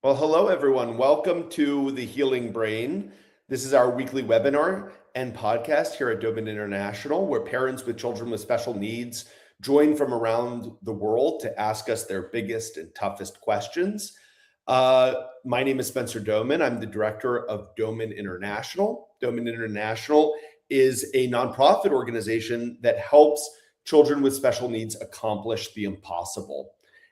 Well, hello, everyone. Welcome to The Healing Brain. This is our weekly webinar and podcast here at Doman International, where parents with children with special needs join from around the world to ask us their biggest and toughest questions. My name is Spencer Doman. I'm the director of Doman International. Doman International is a nonprofit organization that helps children with special needs accomplish the impossible.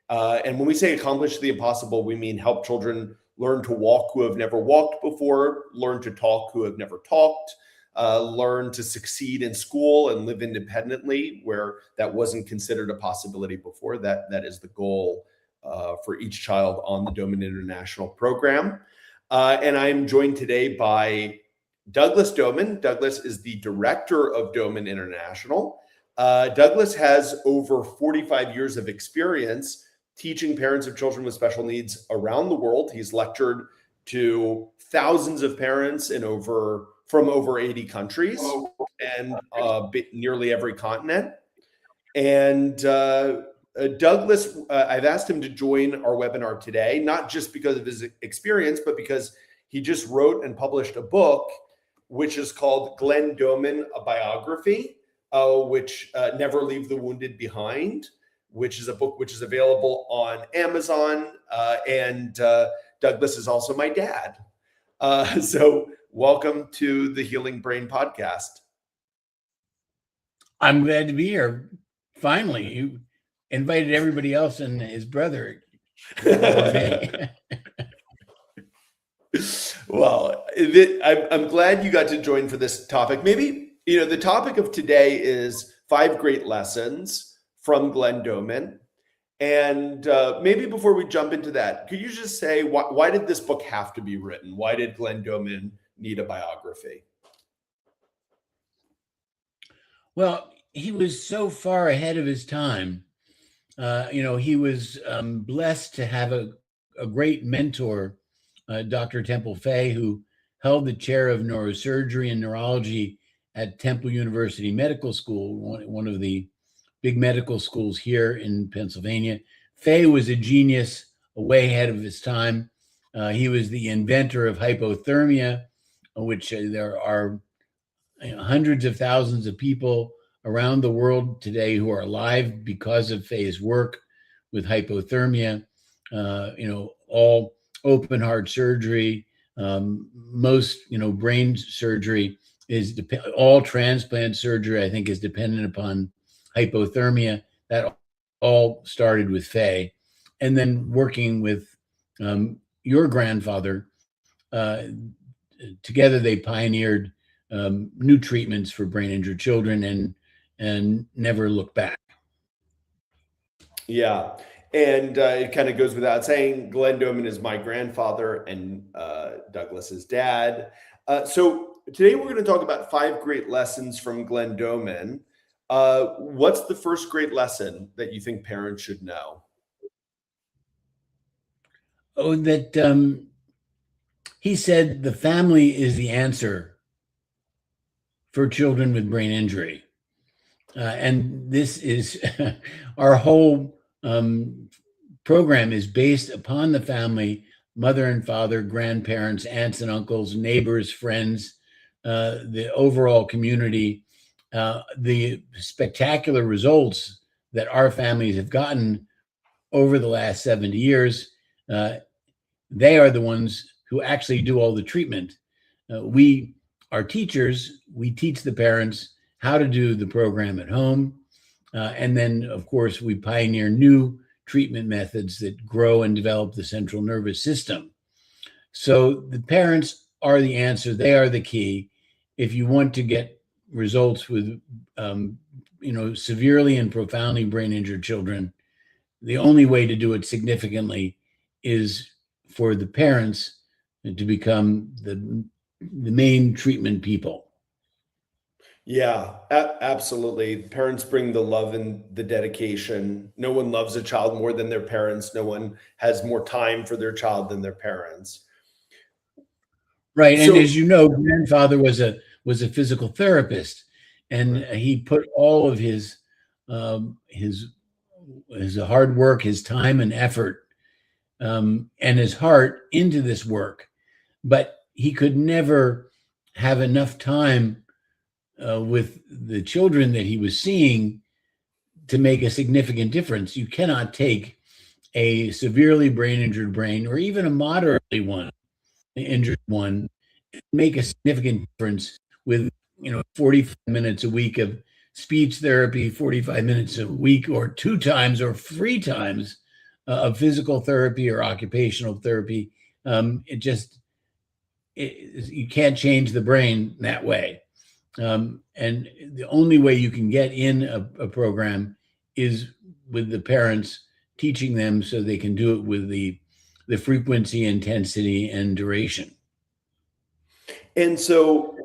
And when we say accomplish the impossible, we mean help children learn to walk who have never walked before, learn to talk who have never talked, learn to succeed in school and live independently where that wasn't considered a possibility before. That is the goal for each child on the Doman International program. And I'm joined today by Douglas Doman. Douglas is the director of Doman International. Douglas has over 45 years of experience teaching parents of children with special needs around the world. He's lectured to thousands of parents from over 80 countries and nearly every continent. And Douglas, I've asked him to join our webinar today, not just because of his experience, but because he just wrote and published a book, which is called Glenn Doman, A Biography, which Never Leave the Wounded Behind, which is a book which is available on Amazon. And Douglas is also my dad. So welcome to the Healing Brain podcast. I'm glad to be here. Finally, you invited everybody else and his brother. Well, I'm glad you got to join for this topic. Maybe, the topic of today is 5 great lessons from Glenn Doman. And maybe before we jump into that, could you just say, why did this book have to be written? Why did Glenn Doman need a biography? Well, he was so far ahead of his time. He was blessed to have a great mentor, Dr. Temple Fay, who held the chair of neurosurgery and neurology at Temple University Medical School, one of the big medical schools here in Pennsylvania. Fay was a genius, way ahead of his time. He was the inventor of hypothermia, which there are hundreds of thousands of people around the world today who are alive because of Fay's work with hypothermia. All open heart surgery, most brain surgery is all transplant surgery, I think, is dependent upon hypothermia. That all started with Fay. And then working with your grandfather, together they pioneered new treatments for brain injured children and never looked back. Yeah. And it kind of goes without saying, Glenn Doman is my grandfather and Douglas's dad. So today we're going to talk about 5 great lessons from Glenn Doman. What's the first great lesson that you think parents should know? Oh, that he said the family is the answer for children with brain injury. And this is our whole program is based upon the family, mother and father, grandparents, aunts and uncles, neighbors, friends, the overall community. The spectacular results that our families have gotten over the last 70 years, they are the ones who actually do all the treatment. We are teachers. We teach the parents how to do the program at home. And then, of course, we pioneer new treatment methods that grow and develop the central nervous system. So the parents are the answer. They are the key. If you want to get results with, severely and profoundly brain injured children, the only way to do it significantly is for the parents to become the main treatment people. Yeah, absolutely. Parents bring the love and the dedication. No one loves a child more than their parents. No one has more time for their child than their parents. Right. And as you know, grandfather was a physical therapist, and he put all of his hard work, his time and effort and his heart into this work, but he could never have enough time with the children that he was seeing to make a significant difference. You cannot take a severely brain injured brain, or even a moderately injured one, make a significant difference with 45 minutes a week of speech therapy, 45 minutes a week, or 2 times or 3 times of physical therapy or occupational therapy. You can't change the brain that way. And the only way you can get in a program is with the parents teaching them, so they can do it with the frequency, intensity, and duration. And so,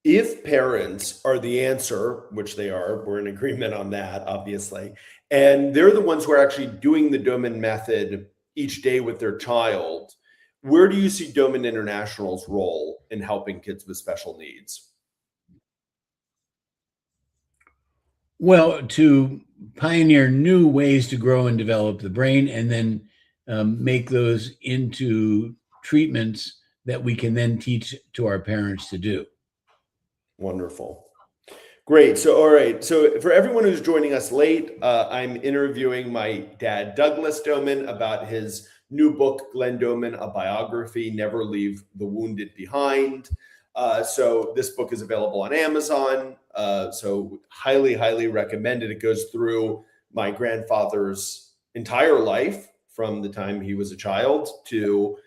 if parents are the answer, which they are, we're in agreement on that, obviously, and they're the ones who are actually doing the Doman method each day with their child, where do you see Doman International's role in helping kids with special needs? Well, to pioneer new ways to grow and develop the brain, and then make those into treatments that we can then teach to our parents to do. Wonderful. Great. So, all right. So, for everyone who's joining us late, I'm interviewing my dad, Douglas Doman, about his new book, Glenn Doman, A Biography, Never Leave the Wounded Behind. So, this book is available on Amazon. So, highly, highly recommended. It goes through my grandfather's entire life from the time he was a child to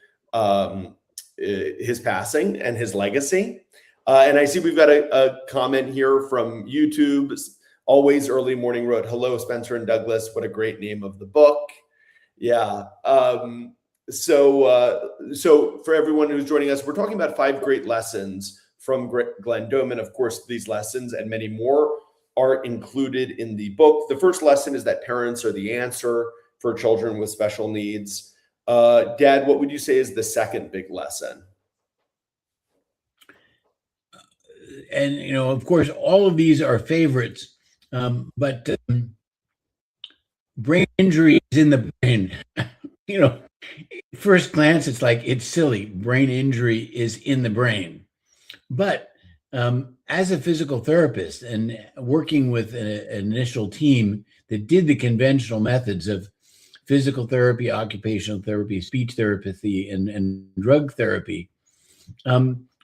his passing and his legacy. And I see we've got a comment here from YouTube. Always Early Morning wrote, "Hello, Spencer and Douglas. What a great name of the book." Yeah. So for everyone who's joining us, we're talking about 5 great lessons from Glenn Doman. Of course, these lessons and many more are included in the book. The first lesson is that parents are the answer for children with special needs. Dad, what would you say is the second big lesson? And of course, all of these are favorites, but brain injury is in the brain. First glance, it's silly. Brain injury is in the brain, but as a physical therapist and working with an initial team that did the conventional methods of physical therapy, occupational therapy, speech therapy, and drug therapy,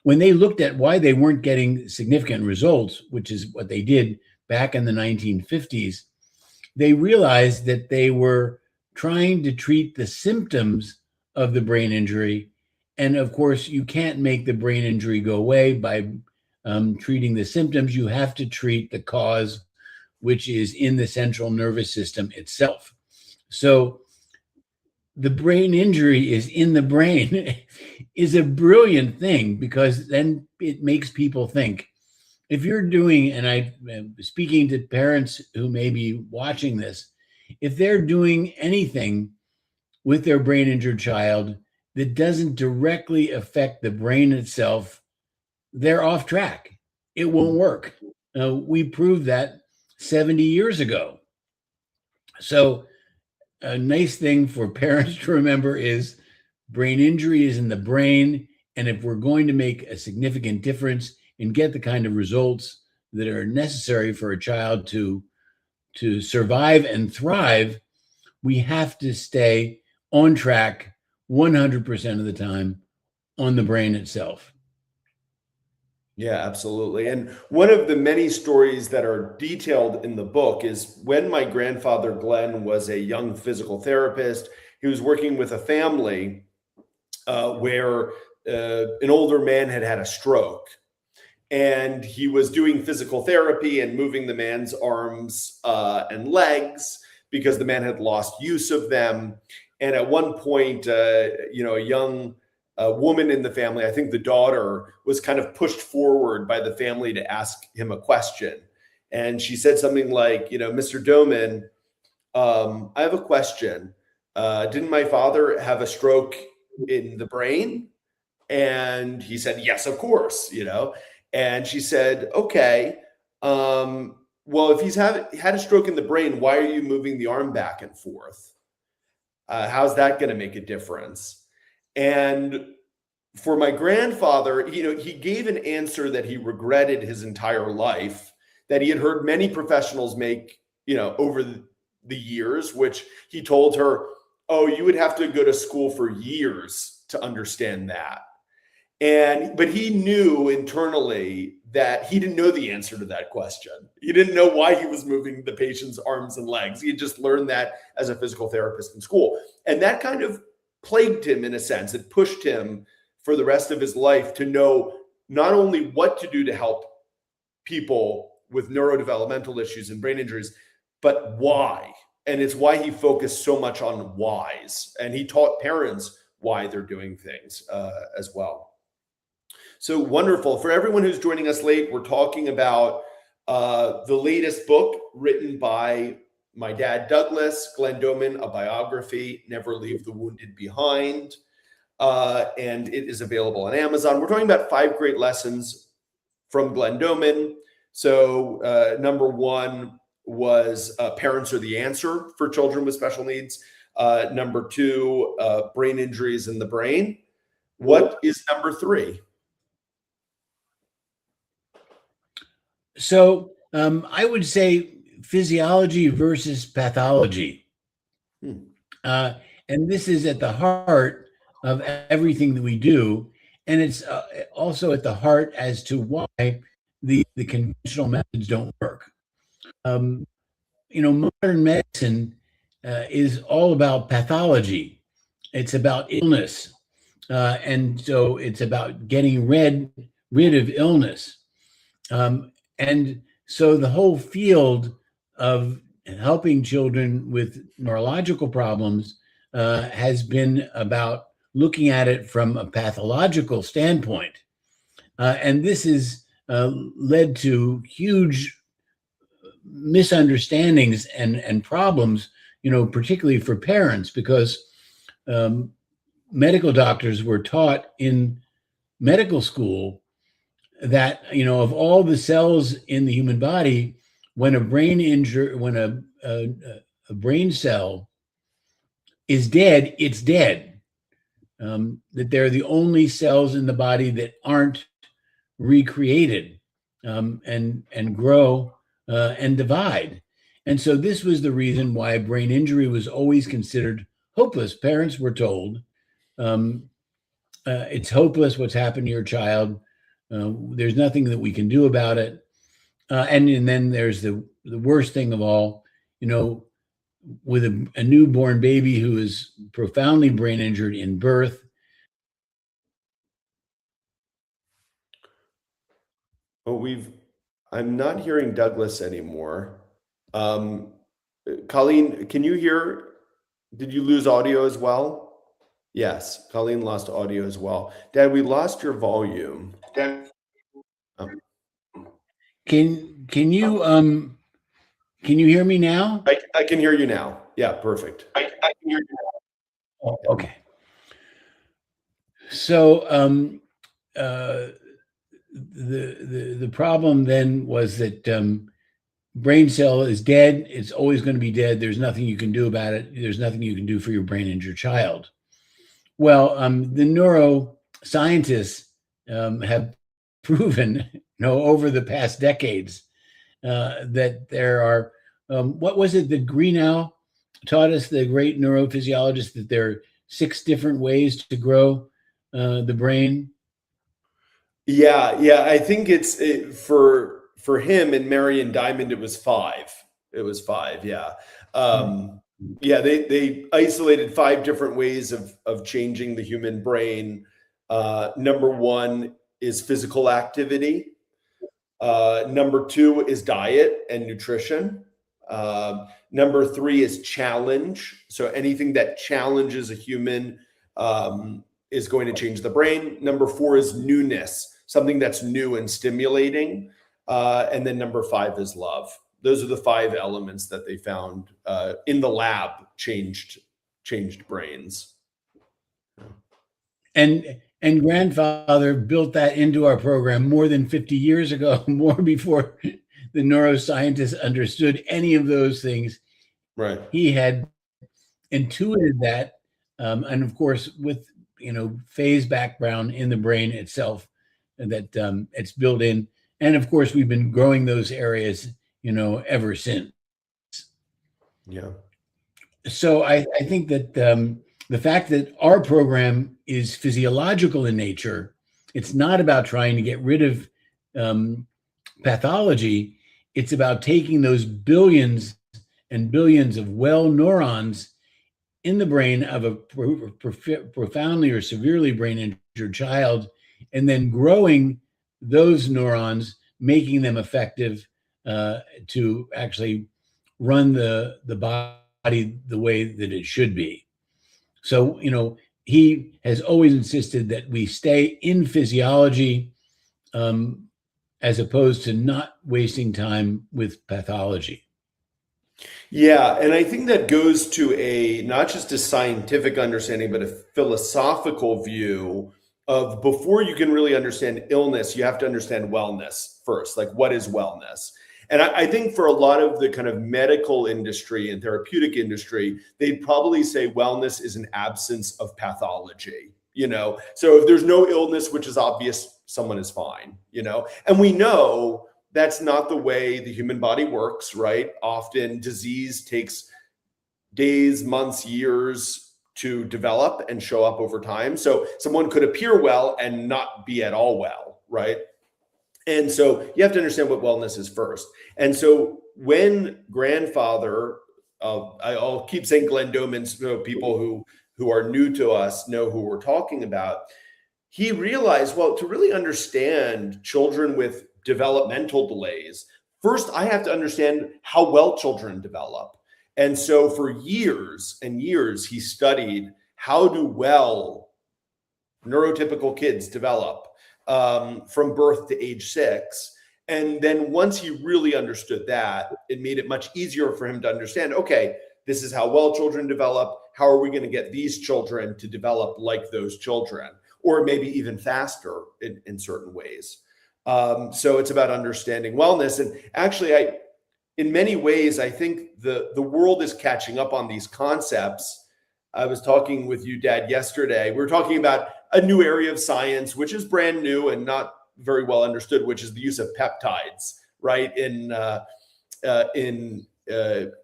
when they looked at why they weren't getting significant results, which is what they did back in the 1950s, they realized that they were trying to treat the symptoms of the brain injury. And of course, you can't make the brain injury go away by treating the symptoms. You have to treat the cause, which is in the central nervous system itself. So the brain injury is in the brain is a brilliant thing, because then it makes people think. If you're doing, and I'm speaking to parents who may be watching this, if they're doing anything with their brain injured child that doesn't directly affect the brain itself, they're off track. It won't work. We proved that 70 years ago. So a nice thing for parents to remember is brain injury is in the brain. And if we're going to make a significant difference and get the kind of results that are necessary for a child to survive and thrive, we have to stay on track 100% of the time on the brain itself. Yeah, absolutely. And one of the many stories that are detailed in the book is when my grandfather, Glenn, was a young physical therapist. He was working with a family where an older man had had a stroke. And he was doing physical therapy and moving the man's arms and legs because the man had lost use of them. And at one point, a young woman in the family, I think the daughter, was kind of pushed forward by the family to ask him a question. And she said something like, "Mr. Doman, I have a question. Didn't my father have a stroke in the brain?" And he said, "Yes, of course," And she said, "Okay, well, if he's had a stroke in the brain, why are you moving the arm back and forth?" How's that going to make a difference? And for my grandfather, he gave an answer that he regretted his entire life, that he had heard many professionals make, over the years, which he told her, oh, you would have to go to school for years to understand that. But he knew internally that he didn't know the answer to that question. He didn't know why he was moving the patient's arms and legs. He had just learned that as a physical therapist in school. And that kind of plagued him in a sense. It pushed him for the rest of his life to know not only what to do to help people with neurodevelopmental issues and brain injuries, but why. And it's why he focused so much on whys. And he taught parents why they're doing things as well. So wonderful. For everyone who's joining us late, we're talking about the latest book written by my dad, Douglas, Glenn Doman, a biography, Never Leave the Wounded Behind. And it is available on Amazon. We're talking about 5 great lessons from Glenn Doman. So number 1 was parents are the answer for children with special needs. Number 2, brain injuries in the brain. What is number 3? So I would say physiology versus pathology. And this is at the heart of everything that we do. And it's also at the heart as to why the conventional methods don't work. Modern medicine is all about pathology. It's about illness. And so it's about getting rid of illness. And so the whole field of helping children with neurological problems has been about looking at it from a pathological standpoint. And this has led to huge misunderstandings and problems, particularly for parents, because medical doctors were taught in medical school that, of all the cells in the human body, when a brain cell is dead, it's dead. That they're the only cells in the body that aren't recreated and grow and divide. And so this was the reason why brain injury was always considered hopeless. Parents were told, it's hopeless what's happened to your child. There's nothing that we can do about it. And then there's the worst thing of all, with a newborn baby who is profoundly brain injured in birth. I'm not hearing Douglas anymore. Colleen, can you hear? Did you lose audio as well? Yes, Colleen lost audio as well. Dad, we lost your volume. Can you hear me now? I can hear you now. Yeah, perfect. I can hear you now. Oh, okay. So the problem then was that brain cell is dead. It's always going to be dead. There's nothing you can do about it. There's nothing you can do for your brain injured child. Well, the neuroscientists have proven, over the past decades that there are, what was it that Greenough taught us, the great neurophysiologist, that there are 6 different ways to grow the brain? Yeah. I think for him and Marion Diamond, it was 5. Yeah. Yeah, they isolated 5 different ways of changing the human brain. Number 1 is physical activity. Number 2 is diet and nutrition. Number 3 is challenge. So anything that challenges a human is going to change the brain. Number 4 is newness, something that's new and stimulating. And then number 5 is love. Those are the 5 elements that they found in the lab changed brains. And grandfather built that into our program more than 50 years ago, more before the neuroscientists understood any of those things. Right. He had intuited that, and of course, with phase background in the brain itself, that it's built in, and of course, we've been growing those areas, ever since. Yeah. So I think that the fact that our program is physiological in nature, it's not about trying to get rid of pathology. It's about taking those billions and billions of well neurons in the brain of a profoundly or severely brain injured child, and then growing those neurons, making them effective to actually run the body the way that it should be. So, he has always insisted that we stay in physiology, as opposed to not wasting time with pathology. Yeah, and I think that goes to a not just a scientific understanding, but a philosophical view of before you can really understand illness, you have to understand wellness first. Like, what is wellness? And I think for a lot of the kind of medical industry and therapeutic industry, they'd probably say wellness is an absence of pathology. So if there's no illness, which is obvious, someone is fine. And we know that's not the way the human body works, right? Often disease takes days, months, years to develop and show up over time. So someone could appear well and not be at all well, right? And so you have to understand what wellness is first. And so when grandfather, I'll keep saying Glenn Doman, so people who are new to us know who we're talking about. He realized, well, to really understand children with developmental delays, first I have to understand how well children develop. And so for years and years, he studied how do well neurotypical kids develop from birth to age 6. And then once he really understood that, it made it much easier for him to understand, okay, this is how well children develop. How are we going to get these children to develop like those children? Or maybe even faster in certain ways. So it's about understanding wellness. And actually, in many ways, I think the world is catching up on these concepts. I was talking with you, Dad, yesterday. We were talking about a new area of science, which is brand new and not very well understood, which is the use of peptides, right, in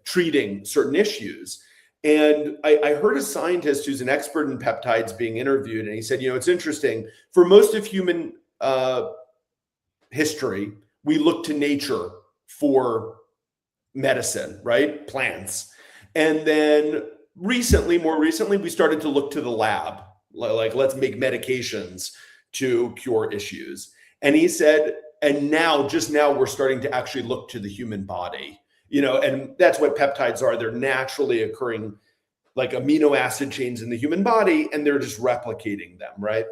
treating certain issues. And I heard a scientist who's an expert in peptides being interviewed, and he said, it's interesting. For most of human history, we look to nature for medicine, right? Plants. And then more recently, we started to look to the lab, like let's make medications to cure issues. And he said, and just now we're starting to actually look to the human body. And that's what peptides are. They're naturally occurring like amino acid chains in the human body, and they're just replicating them, right?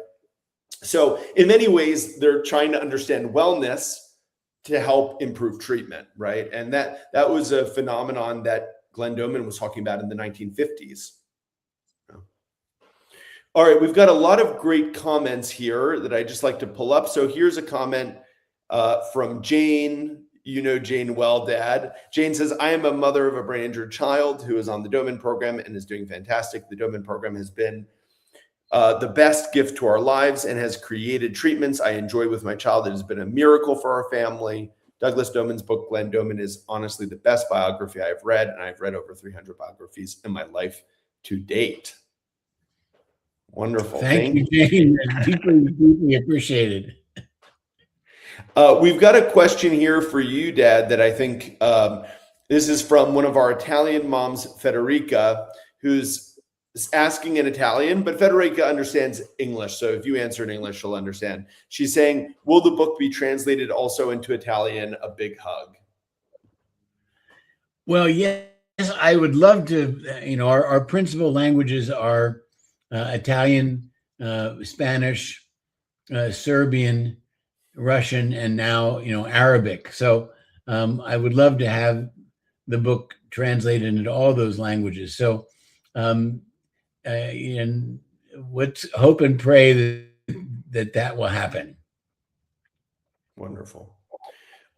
So in many ways, they're trying to understand wellness to help improve treatment, right? And that was a phenomenon that Glenn Doman was talking about in the 1950s. All right, we've got a lot of great comments here that I just like to pull up. So here's a comment from Jane. You know Jane well, Dad. Jane says, I am a mother of a brain injured child who is on the Doman program and is doing fantastic. The Doman program has been the best gift to our lives and has created treatments I enjoy with my child. It has been a miracle for our family. Douglas Doman's book, Glenn Doman, is honestly the best biography I've read, and I've read over 300 biographies in my life to date. Wonderful. Thank you, Jane. Deeply, deeply appreciated. We've got a question here for you, Dad, that I think this is from one of our Italian moms, Federica, who's asking in Italian, but Federica understands English. So if you answer in English, she'll understand. She's saying, will the book be translated also into Italian? A big hug. Well, yes, I would love to. Our principal languages are Italian, Spanish, Serbian, Russian, and now Arabic. So I would love to have the book translated into all those languages. So and let's hope and pray that will happen. Wonderful.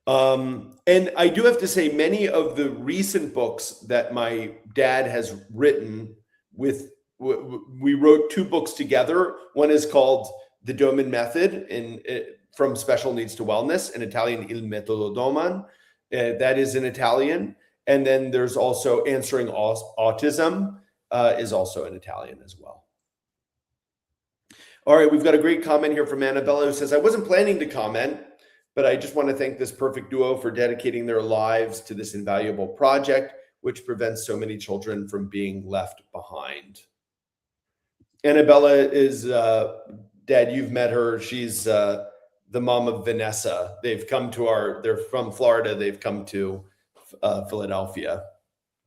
And I do have to say, many of the recent books that my dad has written we wrote two books together. One is called The Doman Method, from special needs to wellness, in Italian Il Metodo Doman. That is in Italian. And then there's also Answering Autism, is also in Italian as well. All right, we've got a great comment here from Annabella, who says, I wasn't planning to comment, but I just want to thank this perfect duo for dedicating their lives to this invaluable project, which prevents so many children from being left behind. Annabella is, Dad, you've met her. She's the mom of Vanessa. They're from Florida. They've come to Philadelphia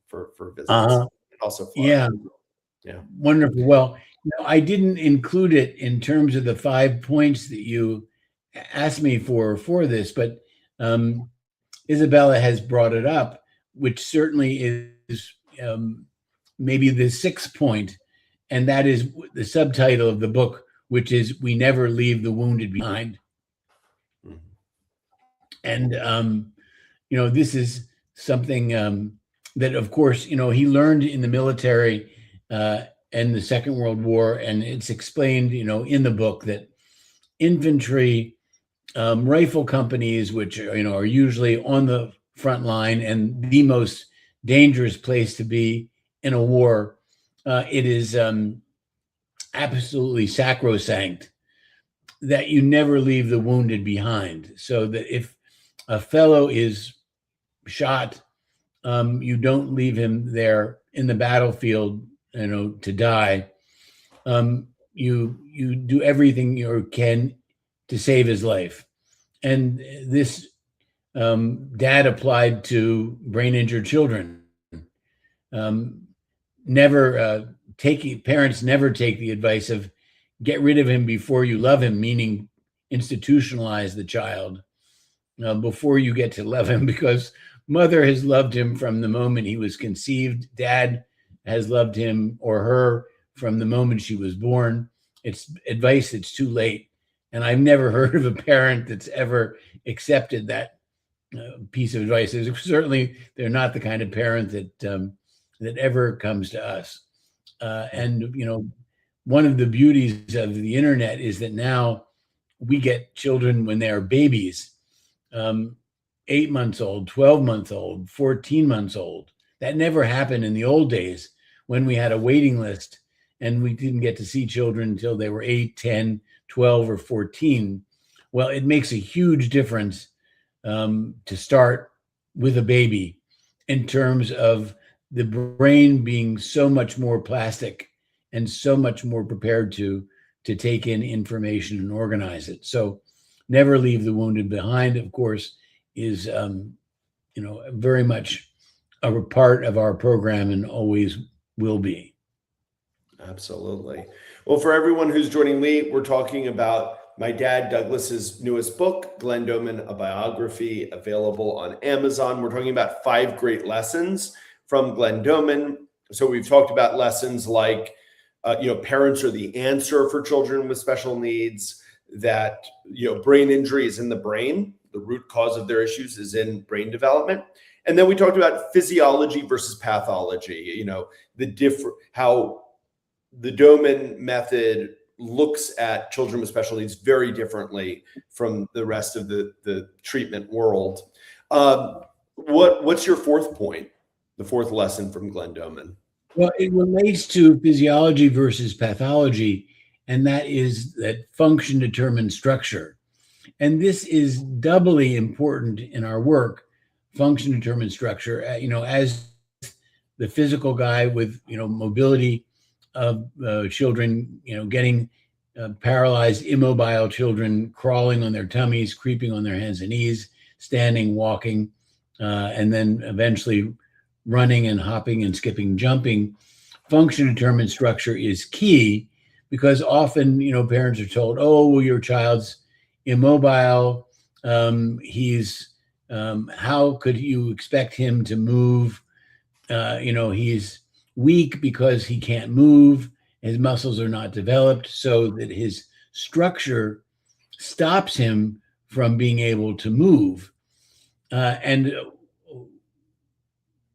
for visits. Also Florida. Yeah. Wonderful. Well, I didn't include it in terms of the 5 points that you asked me for this, but Isabella has brought it up, which certainly is maybe the 6th point, and that is the subtitle of the book, which is We Never Leave the Wounded Behind. Mm-hmm. And, this is something that, of course, he learned in the military and the Second World War, and it's explained, in the book that infantry rifle companies, which are usually on the front line and the most dangerous place to be in a war, it is absolutely sacrosanct that you never leave the wounded behind. So that if a fellow is shot, you don't leave him there in the battlefield, to die. You do everything you can to save his life. And this dad applied to brain injured children. Parents never take the advice of get rid of him before you love him, meaning institutionalize the child before you get to love him, because mother has loved him from the moment he was conceived. Dad has loved him or her from the moment she was born. It's advice that's too late. And I've never heard of a parent that's ever accepted that piece of advice. Certainly, they're not the kind of parent that ever comes to us. And one of the beauties of the internet is that now we get children when they are babies, 8 months old, 12 months old, 14 months old. That never happened in the old days when we had a waiting list and we didn't get to see children until they were 8, 10, 12, or 14. Well, it makes a huge difference to start with a baby in terms of the brain being so much more plastic and so much more prepared to take in information and organize it. So never leave the wounded behind, of course, is very much a part of our program and always will be. Absolutely. Well, for everyone who's joining late, we're talking about my dad, Douglas's newest book, Glenn Doman, A Biography, available on Amazon. We're talking about 5 great lessons from Glenn Doman. So we've talked about lessons like, parents are the answer for children with special needs, that, brain injury is in the brain. The root cause of their issues is in brain development. And then we talked about physiology versus pathology, how the Doman method looks at children with special needs very differently from the rest of the treatment world. What's your 4th point, the 4th lesson from Glenn Doman? Well, it relates to physiology versus pathology, and that is that function determines structure. And this is doubly important in our work. Function determines structure. As the physical guy with, mobility of children, getting paralyzed, immobile children crawling on their tummies, creeping on their hands and knees, standing, walking, and then eventually running and hopping and skipping, jumping. Function determined structure is key because often, parents are told, oh, well, your child's immobile. How could you expect him to move? He's weak because he can't move. His muscles are not developed so that his structure stops him from being able to move. And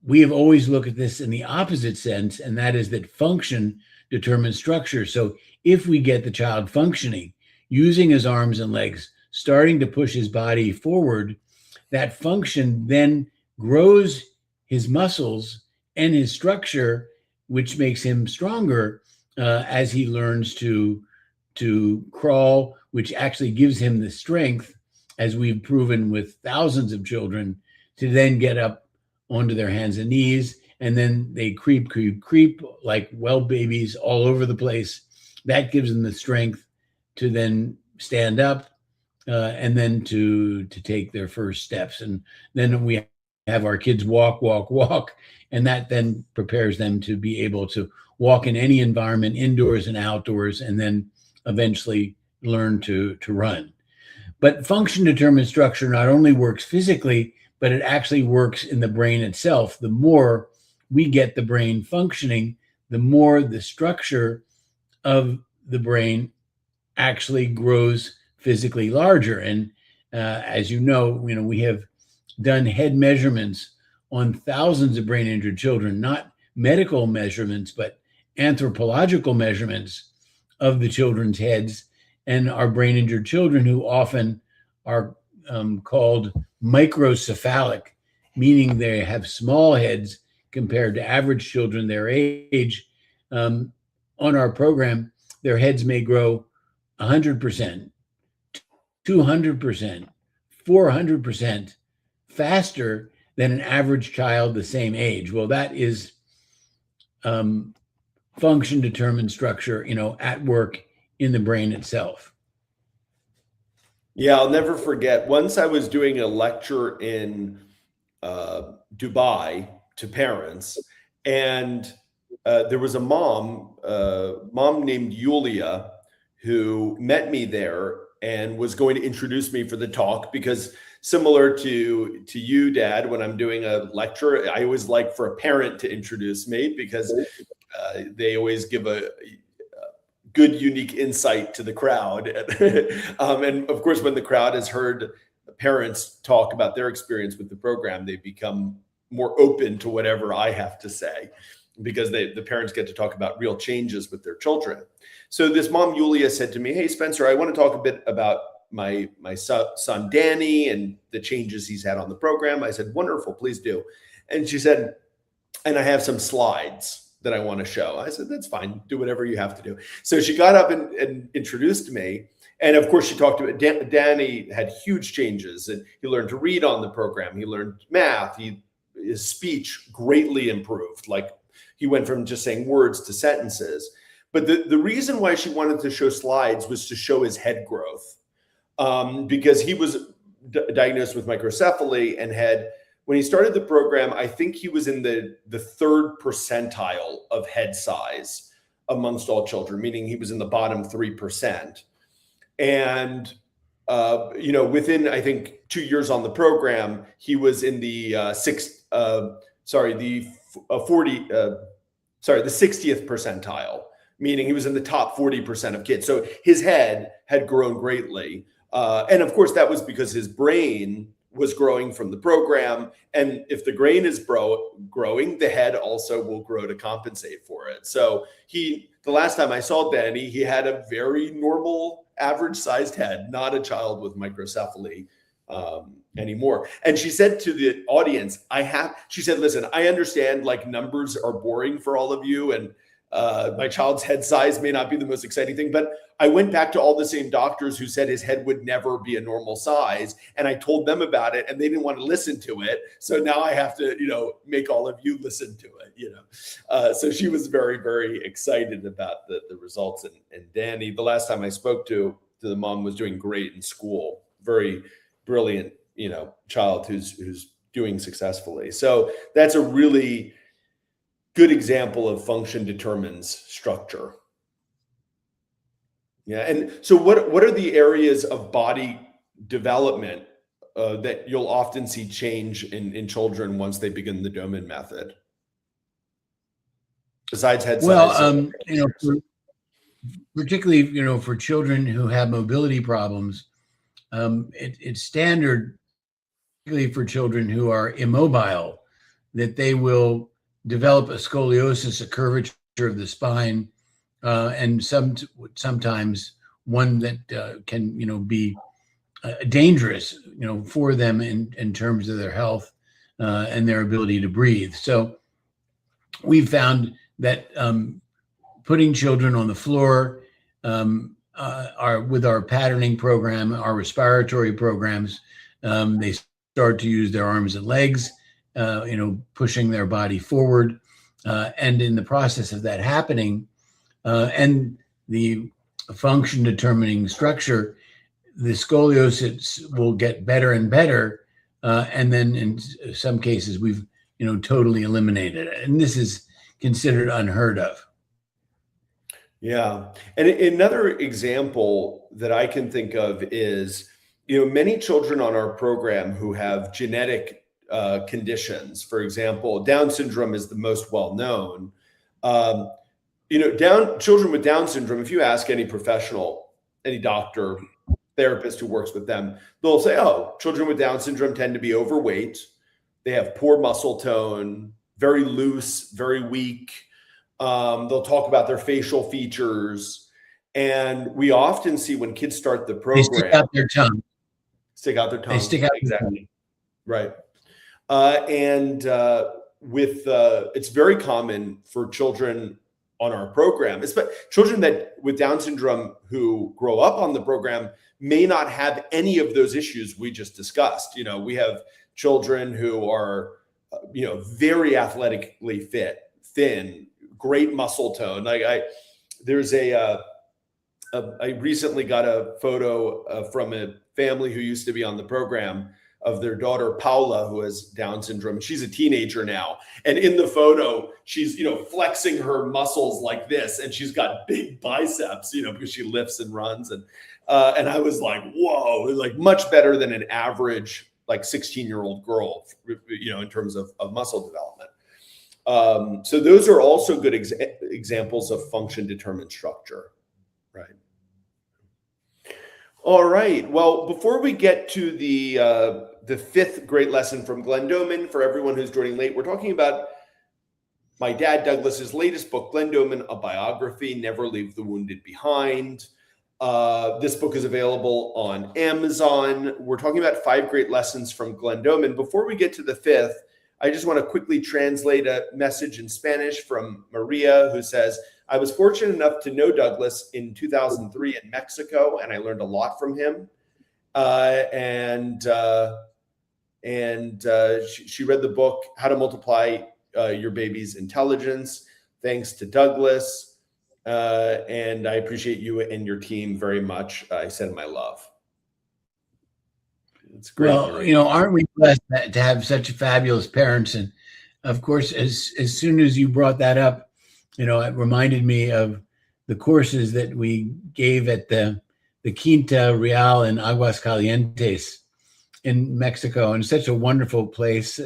we have always looked at this in the opposite sense, and that is that function determines structure. So if we get the child functioning, using his arms and legs, starting to push his body forward, that function then grows his muscles and his structure, which makes him stronger as he learns to crawl, which actually gives him the strength, as we've proven with thousands of children, to then get up onto their hands and knees, and then they creep like well babies all over the place. That gives them the strength to then stand up and then to take their first steps. And then we have our kids walk, and that then prepares them to be able to walk in any environment, indoors and outdoors, and then eventually learn to run. But function determined structure not only works physically, but it actually works in the brain itself. The more we get the brain functioning, the more the structure of the brain actually grows physically larger. And as you know, we have done head measurements on thousands of brain injured children, not medical measurements, but anthropological measurements of the children's heads. And our brain injured children, who often are called microcephalic, meaning they have small heads compared to average children their age. On our program, their heads may grow 100%, 200%, 400% faster than an average child the same age. Well, that is function determined structure, at work in the brain itself. Yeah, I'll never forget. Once I was doing a lecture in Dubai to parents, and there was a mom named Yulia, who met me there and was going to introduce me for the talk, because similar to you, Dad, when I'm doing a lecture, I always like for a parent to introduce me, because they always give a good, unique insight to the crowd. And of course, when the crowd has heard parents talk about their experience with the program, they become more open to whatever I have to say, because the parents get to talk about real changes with their children. So this mom, Yulia, said to me, "Hey, Spencer, I want to talk a bit about my son, Danny, and the changes he's had on the program." I said, "Wonderful, please do." And she said, "And I have some slides that I want to show." I said, "That's fine. Do whatever you have to do." So she got up and introduced me. And of course, she talked about Danny had huge changes, and he learned to read on the program. He learned math. His speech greatly improved. Like, he went from just saying words to sentences. But the reason why she wanted to show slides was to show his head growth, because he was diagnosed with microcephaly and had, when he started the program, I think he was in the third percentile of head size amongst all children, meaning he was in the bottom 3%. And, within, I think, 2 years on the program, he was in the 60th percentile, meaning he was in the top 40% of kids. So his head had grown greatly. And of course, that was because his brain was growing from the program. And if the brain is growing, the head also will grow to compensate for it. So the last time I saw Danny, he had a very normal, average sized head, not a child with microcephaly anymore. And she said to the audience, she said, "Listen, I understand, like, numbers are boring for all of you, and my child's head size may not be the most exciting thing, but I went back to all the same doctors who said his head would never be a normal size, and I told them about it, and they didn't want to listen to it. So now I have to, make all of you listen to it." So she was very, very excited about the results. And Danny, the last time I spoke to the mom, was doing great in school. Very brilliant, child who's doing successfully. So that's a really good example of function determines structure. Yeah. And so what are the areas of body development that you'll often see change in children once they begin the Doman method? Besides head size? Well, particularly, for children who have mobility problems, it's standard, particularly for children who are immobile, that they will develop a scoliosis, a curvature of the spine, and sometimes one that can, be dangerous, for them in terms of their health and their ability to breathe. So we've found that putting children on the floor, with our patterning program, our respiratory programs, they start to use their arms and legs, pushing their body forward. And in the process of that happening, and the function determining structure, the scoliosis will get better and better. And then in some cases, we've, totally eliminated it. And this is considered unheard of. Yeah. And another example that I can think of is, many children on our program who have genetic conditions. For example, Down syndrome is the most well known. Children with Down syndrome, if you ask any professional, any doctor, therapist who works with them, they'll say, oh, children with Down syndrome tend to be overweight. They have poor muscle tone, very loose, very weak. They'll talk about their facial features. And we often see when kids start the program, they stick out their tongue. Stick out their tongue. They stick out exactly. Right. It's very common for children on our program, especially children with Down syndrome who grow up on the program may not have any of those issues we just discussed. We have children who are, very athletically fit, thin, great muscle tone. I recently got a photo from a family who used to be on the program of their daughter Paula, who has Down syndrome. She's a teenager now, and in the photo, she's flexing her muscles like this, and she's got big biceps, because she lifts and runs, and I was like, whoa, like much better than an average like 16-year-old girl, in terms of muscle development. So those are also good examples of function determined structure, right? All right. Well, before we get to the fifth great lesson from Glenn Doman, for everyone who's joining late, we're talking about my dad Douglas's latest book, Glenn Doman, A Biography, Never Leave the Wounded Behind. This book is available on Amazon. We're talking about 5 great lessons from Glenn Doman. Before we get to the fifth, I just want to quickly translate a message in Spanish from Maria, who says, I was fortunate enough to know Douglas in 2003 in Mexico, and I learned a lot from him. She read the book, How to Multiply Your Baby's Intelligence. Thanks to Douglas. And I appreciate you and your team very much. I send my love. It's great. Well, aren't we blessed to have such fabulous parents? And of course, as soon as you brought that up, it reminded me of the courses that we gave at the Quinta Real in Aguascalientes in Mexico. And such a wonderful place,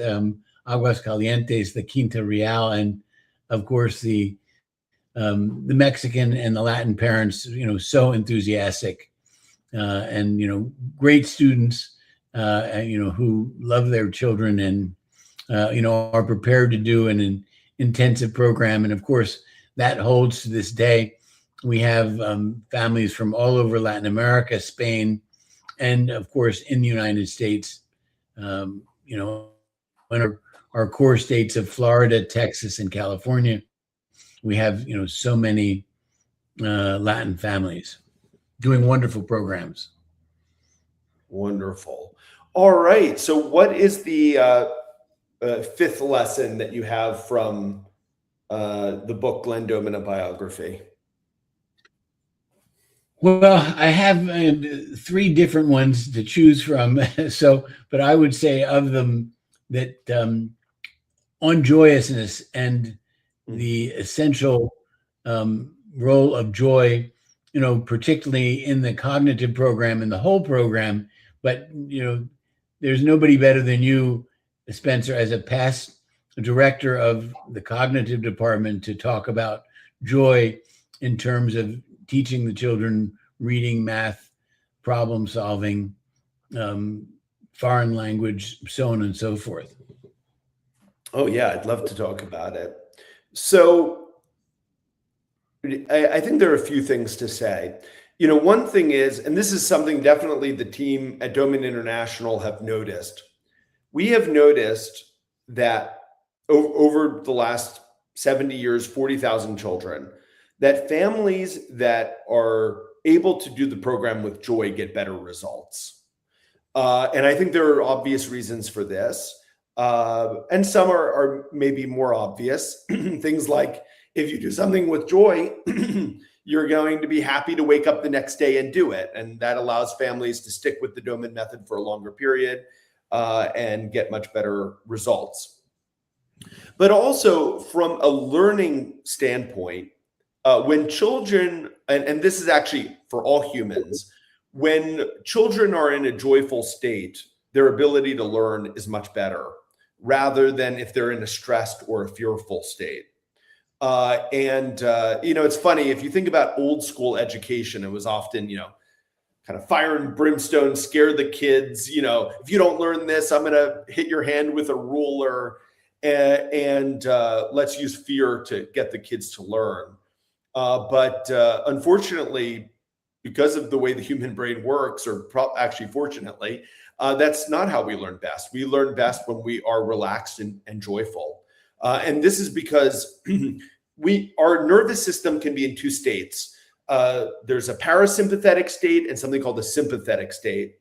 Aguascalientes, the Quinta Real. And of course, the Mexican and the Latin parents, so enthusiastic and, great students, who love their children and, are prepared to do an intensive program. And of course, that holds to this day. We have families from all over Latin America, Spain, and of course, in the United States, in our core states of Florida, Texas, and California. We have, so many Latin families doing wonderful programs. Wonderful. All right. So what is the fifth lesson that you have from the book Glenn Doman, A Biography? Well, I have 3 different ones to choose from. But I would say of them that on joyousness and the essential role of joy, particularly in the cognitive program and the whole program. But, there's nobody better than you, Spencer, as a past director of the cognitive department to talk about joy in terms of teaching the children reading, math, problem solving, foreign language, so on and so forth. Oh yeah, I'd love to talk about it. So I think there are a few things to say. One thing is, and this is something definitely the team at Doman International have noticed. We have noticed that over the last 70 years, 40,000 children, that families that are able to do the program with joy get better results. And I think there are obvious reasons for this. And some are maybe more obvious. Things like if you do something with joy, you're going to be happy to wake up the next day and do it. And that allows families to stick with the Doman method for a longer period and get much better results. But also from a learning standpoint, when children, and this is actually for all humans, when children are in a joyful state, their ability to learn is much better rather than if they're in a stressed or a fearful state. It's funny, if you think about old school education, it was often, kind of fire and brimstone, scare the kids. If you don't learn this, I'm going to hit your hand with a ruler, and let's use fear to get the kids to learn. But unfortunately, because of the way the human brain works, or actually fortunately, that's not how we learn best. We learn best when we are relaxed and joyful. And this is because our nervous system can be in two states. There's a parasympathetic state and something called a sympathetic state.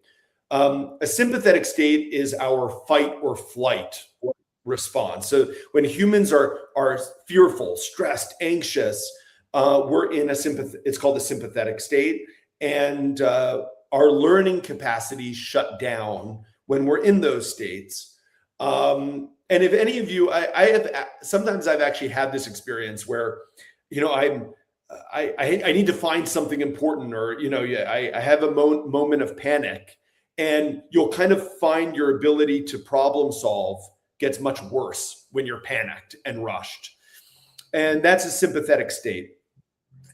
A sympathetic state is our fight or flight response. So when humans are fearful, stressed, anxious, we're in it's called a sympathetic state. And our learning capacity shut down when we're in those states. And if any of you, sometimes I've actually had this experience where, I need to find something important, or, I have a moment of panic, and you'll kind of find your ability to problem solve gets much worse when you're panicked and rushed. And that's a sympathetic state.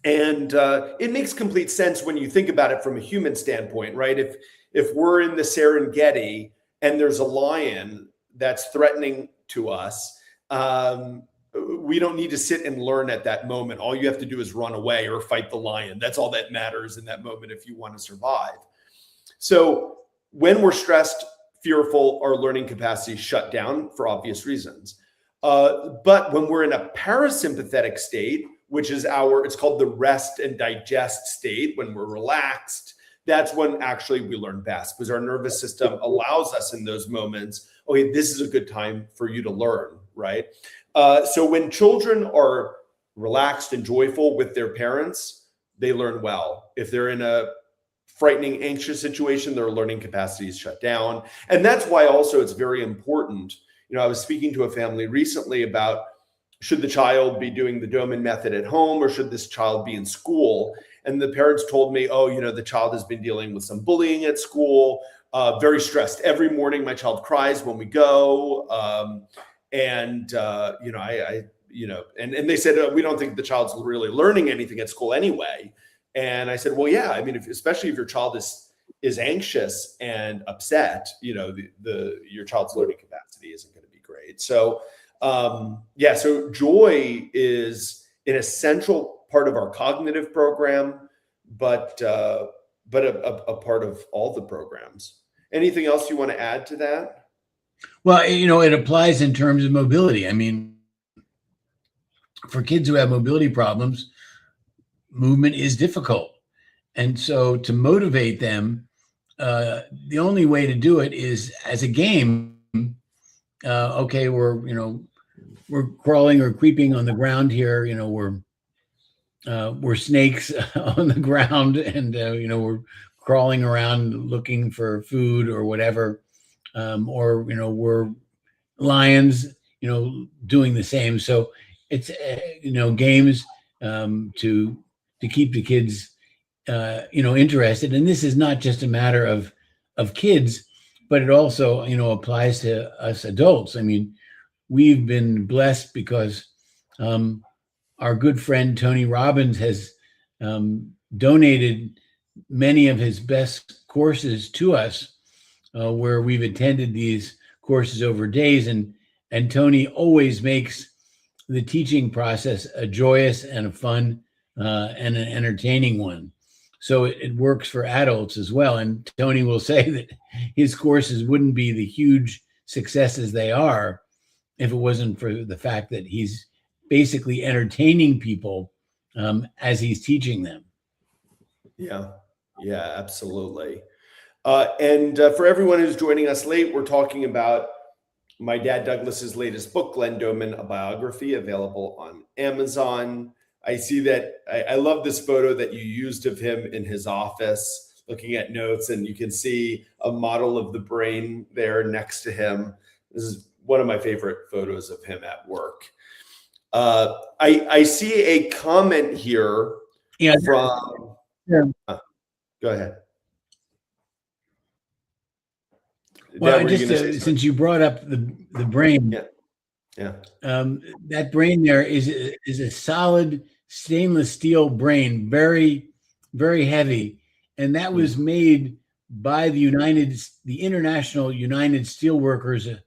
And it makes complete sense when you think about it from a human standpoint, right? If we're in the Serengeti and there's a lion that's threatening to us, we don't need to sit and learn at that moment. All you have to do is run away or fight the lion. That's all that matters in that moment if you want to survive. So when we're stressed, fearful, our learning capacity shut down for obvious reasons. But when we're in a parasympathetic state, which is it's called the rest and digest state, when we're relaxed, that's when actually we learn best, because our nervous system allows us in those moments, okay, this is a good time for you to learn, right? So when children are relaxed and joyful with their parents, they learn well. If they're in a frightening, anxious situation, their learning capacity is shut down. And that's why also it's very important. I was speaking to a family recently about, should the child be doing the Doman method at home, or should this child be in school? And the parents told me, the child has been dealing with some bullying at school, very stressed. Every morning my child cries when we go. And they said, we don't think the child's really learning anything at school anyway. And I said, well, yeah, I mean, especially if your child is anxious and upset, your child's learning capacity isn't going to be great. So, so joy is an essential part of our cognitive program, but a part of all the programs. Anything else you want to add to that? Well, it applies in terms of mobility. I mean, for kids who have mobility problems, movement is difficult. And so to motivate them, the only way to do it is as a game. Okay, we're crawling or creeping on the ground here. We're snakes on the ground, and we're crawling around looking for food or whatever, or we're lions, doing the same. So it's games to keep the kids interested. And this is not just a matter of kids, but it also applies to us adults. I mean, we've been blessed because our good friend Tony Robbins has donated many of his best courses to us, where we've attended these courses over days. And And Tony always makes the teaching process a joyous and a fun and an entertaining one. So it works for adults as well. And Tony will say that his courses wouldn't be the huge successes they are if it wasn't for the fact that he's basically entertaining people as he's teaching them. Yeah, absolutely. And for everyone who's joining us late, we're talking about my dad Douglas's latest book, Glenn Doman, a biography, available on Amazon. I see that I love this photo that you used of him in his office looking at notes, and you can see a model of the brain there next to him. This is one of my favorite photos of him at work. I see a comment here from. Yeah. Go ahead. Well, just since you brought up the brain, that brain there is a solid stainless steel brain, very, very heavy, and that was made by the International United Steelworkers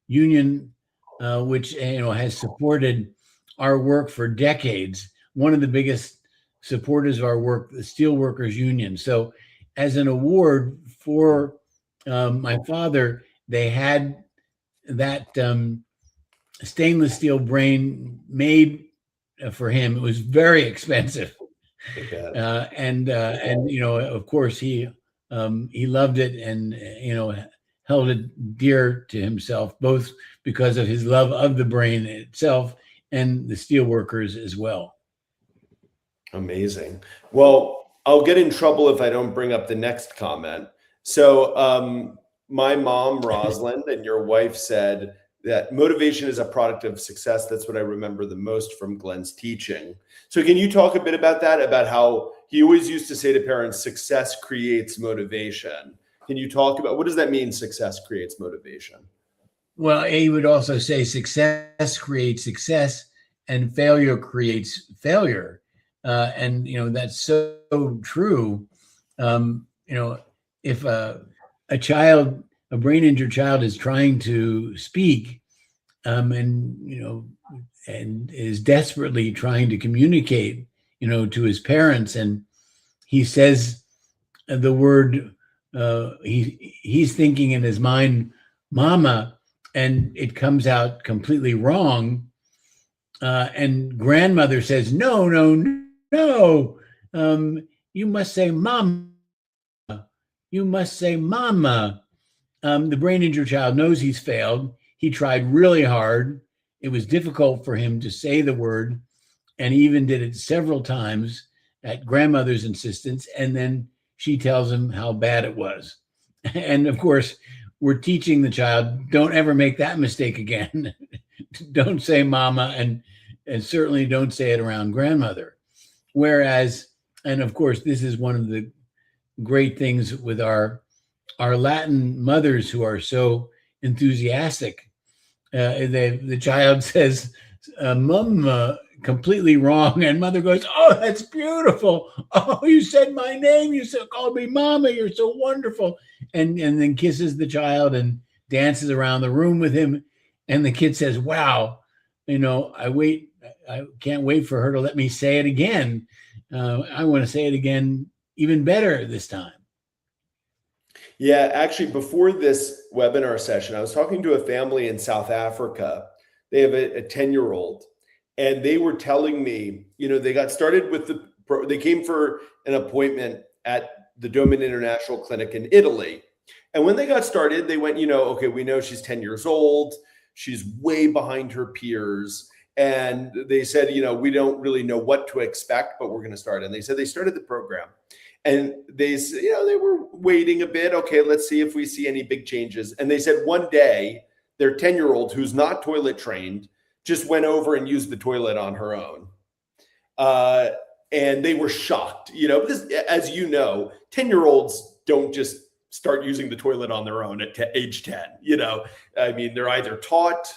Union, which has supported our work for decades. One of the biggest supporters of our work, the Steelworkers Union. So, as an award for my father, they had that stainless steel brain made for him. It was very expensive, and of course he loved it, and held it dear to himself, both because of his love of the brain itself and the steelworkers as well. Amazing. Well, I'll get in trouble if I don't bring up the next comment. So my mom, Rosalind, and your wife said that motivation is a product of success. That's what I remember the most from Glenn's teaching. So can you talk a bit about that, about how he always used to say to parents, success creates motivation? Can you talk about, what does that mean, success creates motivation? Well, he would also say success creates success and failure creates failure. And that's so true. If a brain injured child is trying to speak, and is desperately trying to communicate, to his parents, and he says the word, he's thinking in his mind, "Mama," and it comes out completely wrong. And grandmother says, "No, you must say mama. You must say mama." The brain injured child knows he's failed. He tried really hard. It was difficult for him to say the word, and he even did it several times at grandmother's insistence. And then she tells him how bad it was. And of course, we're teaching the child, don't ever make that mistake again. Don't say mama, and certainly don't say it around grandmother. Whereas, and of course, this is one of the great things with our Latin mothers who are so enthusiastic. The child says, "Mama," completely wrong, and mother goes, "Oh, that's beautiful. Oh, you said my name. You called me mama. You're so wonderful," and then kisses the child and dances around the room with him. And the kid says, "Wow, I can't wait for her to let me say it again. I want to say it again, even better this time." Yeah, actually, before this webinar session, I was talking to a family in South Africa. They have a 10-year-old, and they were telling me, they got started with they came for an appointment at the Doman International Clinic in Italy. And when they got started, they went, okay, we know she's 10 years old. She's way behind her peers. And they said, we don't really know what to expect, but we're going to start. And they said they started the program. And they were waiting a bit. Okay, let's see if we see any big changes. And they said one day, their 10-year-old, who's not toilet trained, just went over and used the toilet on her own. And they were shocked, because as 10-year-olds don't just start using the toilet on their own at age 10. I mean, they're either taught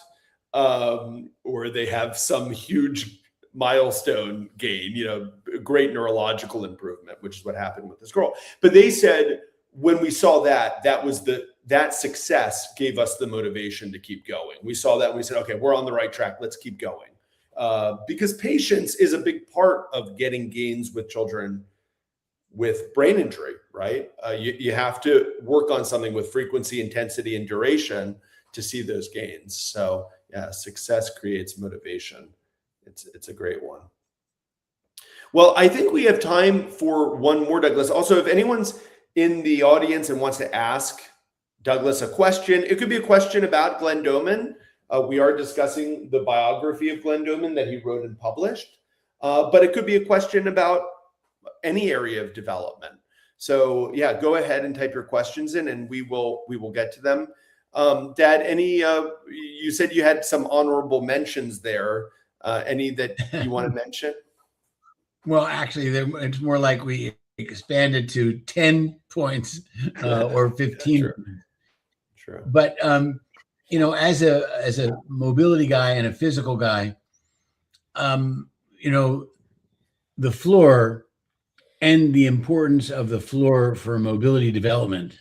or they have some huge milestone gain, great neurological improvement, which is what happened with this girl. But they said when we saw that was the that success gave us the motivation to keep going. We saw that and we said, okay, we're on the right track. Let's keep going. Because patience is a big part of getting gains with children with brain injury, right? You have to work on something with frequency, intensity, and duration to see those gains. So yeah, success creates motivation. It's a great one. Well, I think we have time for one more, Douglas. Also, if anyone's in the audience and wants to ask Douglas a question, it could be a question about Glenn Doman. We are discussing the biography of Glenn Doman that he wrote and published, but it could be a question about any area of development. So yeah, go ahead and type your questions in, and we will get to them. Dad, any? You said you had some honorable mentions there. Any that you want to mention? Well, actually, it's more like we expanded to 10 points or 15. True. But as a mobility guy and a physical guy, the floor and the importance of the floor for mobility development.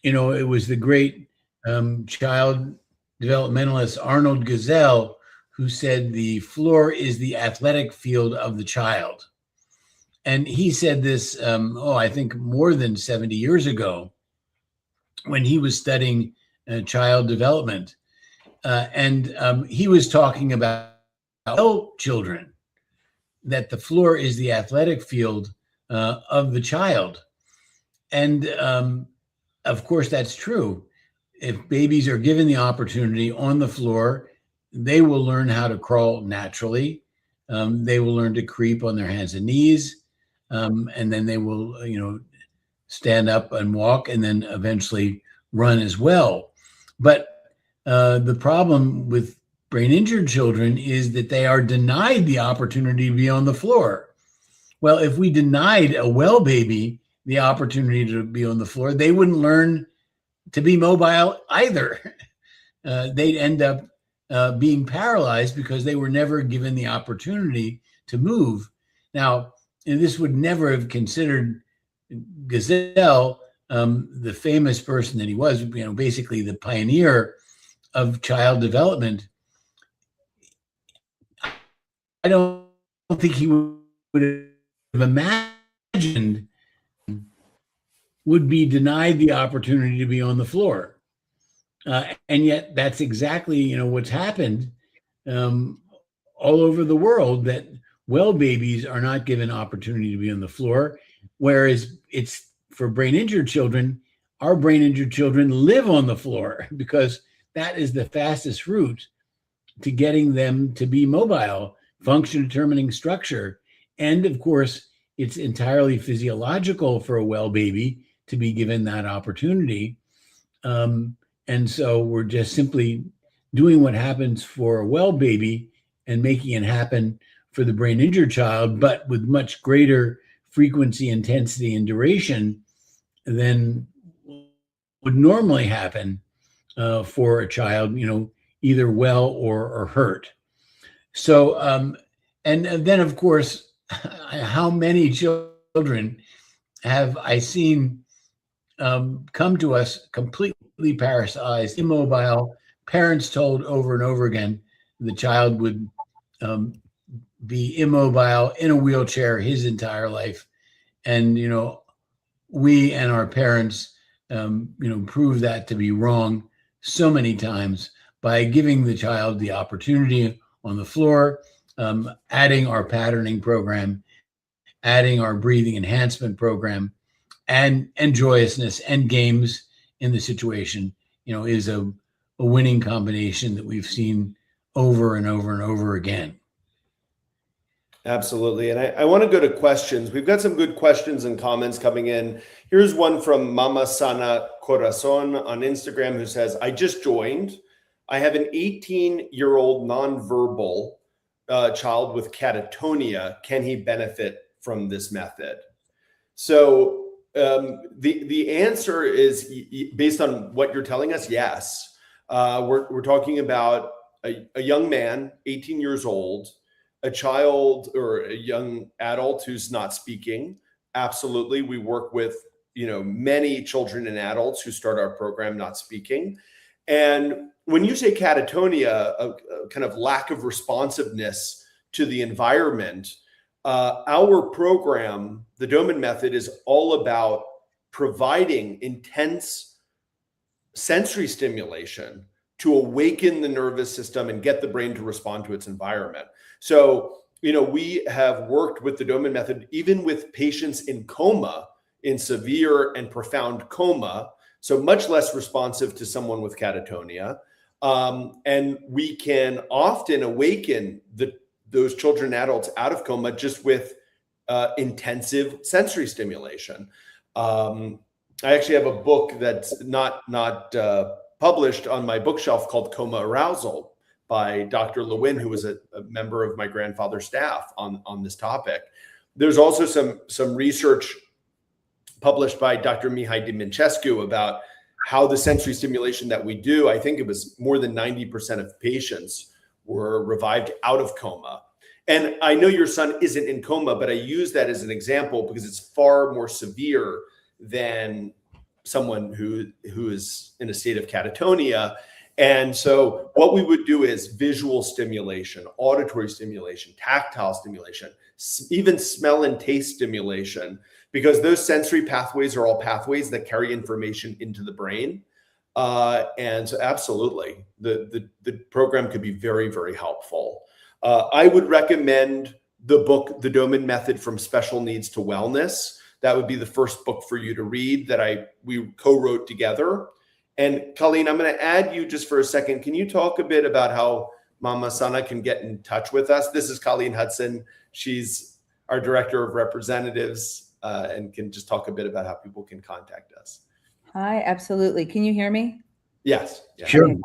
It was the great child developmentalist Arnold Gazelle who said the floor is the athletic field of the child. And he said this, I think more than 70 years ago when he was studying child development. And he was talking about adult children, that the floor is the athletic field of the child. And of course, that's true. If babies are given the opportunity on the floor, they will learn how to crawl naturally. They will learn to creep on their hands and knees. And then they will, stand up and walk and then eventually run as well. But the problem with brain injured children is that they are denied the opportunity to be on the floor. Well, if we denied a well baby the opportunity to be on the floor, they wouldn't learn to be mobile either. They'd end up being paralyzed because they were never given the opportunity to move. Now, and this would never have considered Gazelle, the famous person that he was, basically the pioneer of child development. I don't think he would have imagined would be denied the opportunity to be on the floor. And yet that's exactly, what's happened all over the world, that well babies are not given opportunity to be on the floor, whereas it's for brain injured children, our brain injured children live on the floor because that is the fastest route to getting them to be mobile, function determining structure. And of course, it's entirely physiological for a well baby to be given that opportunity. And so we're just simply doing what happens for a well baby and making it happen for the brain injured child, but with much greater frequency, intensity, and duration than would normally happen for a child, either well or hurt. So, and then of course, how many children have I seen come to us completely parasitized, immobile, parents told over and over again the child would be immobile in a wheelchair his entire life. And, we and our parents, prove that to be wrong so many times by giving the child the opportunity on the floor, adding our patterning program, adding our breathing enhancement program, and joyousness and games in the situation, is a winning combination that we've seen over and over and over again. Absolutely. And I want to go to questions. We've got some good questions and comments coming in. Here's one from Mama Sana Corazon on Instagram who says, I just joined. I have an 18-year-old nonverbal child with catatonia. Can he benefit from this method? So the answer is, based on what you're telling us, yes. We're talking about a young man, 18 years old, a child or a young adult who's not speaking. Absolutely. We work with many children and adults who start our program not speaking. And when you say catatonia, a kind of lack of responsiveness to the environment, our program, the Doman Method, is all about providing intense sensory stimulation to awaken the nervous system and get the brain to respond to its environment. So, we have worked with the Doman Method, even with patients in coma, in severe and profound coma, so much less responsive to someone with catatonia. And we can often awaken those children and adults out of coma just with intensive sensory stimulation. I actually have a book that's not published on my bookshelf called Coma Arousal by Dr. Lewin, who was a member of my grandfather's staff on this topic. There's also some research published by Dr. Mihai Dimitrescu about how the sensory stimulation that we do, I think it was more than 90% of patients were revived out of coma. And I know your son isn't in coma, but I use that as an example because it's far more severe than someone who is in a state of catatonia. And so what we would do is visual stimulation, auditory stimulation, tactile stimulation, even smell and taste stimulation, because those sensory pathways are all pathways that carry information into the brain. And so absolutely, the program could be very, very helpful. I would recommend the book, The Doman Method from Special Needs to Wellness. That would be the first book for you to read that we co-wrote together. And Colleen, I'm going to add you just for a second. Can you talk a bit about how Mama Sana can get in touch with us? This is Colleen Hudson. She's our Director of Representatives and can just talk a bit about how people can contact us. Hi, absolutely. Can you hear me? Yes. Yeah. Sure. Okay.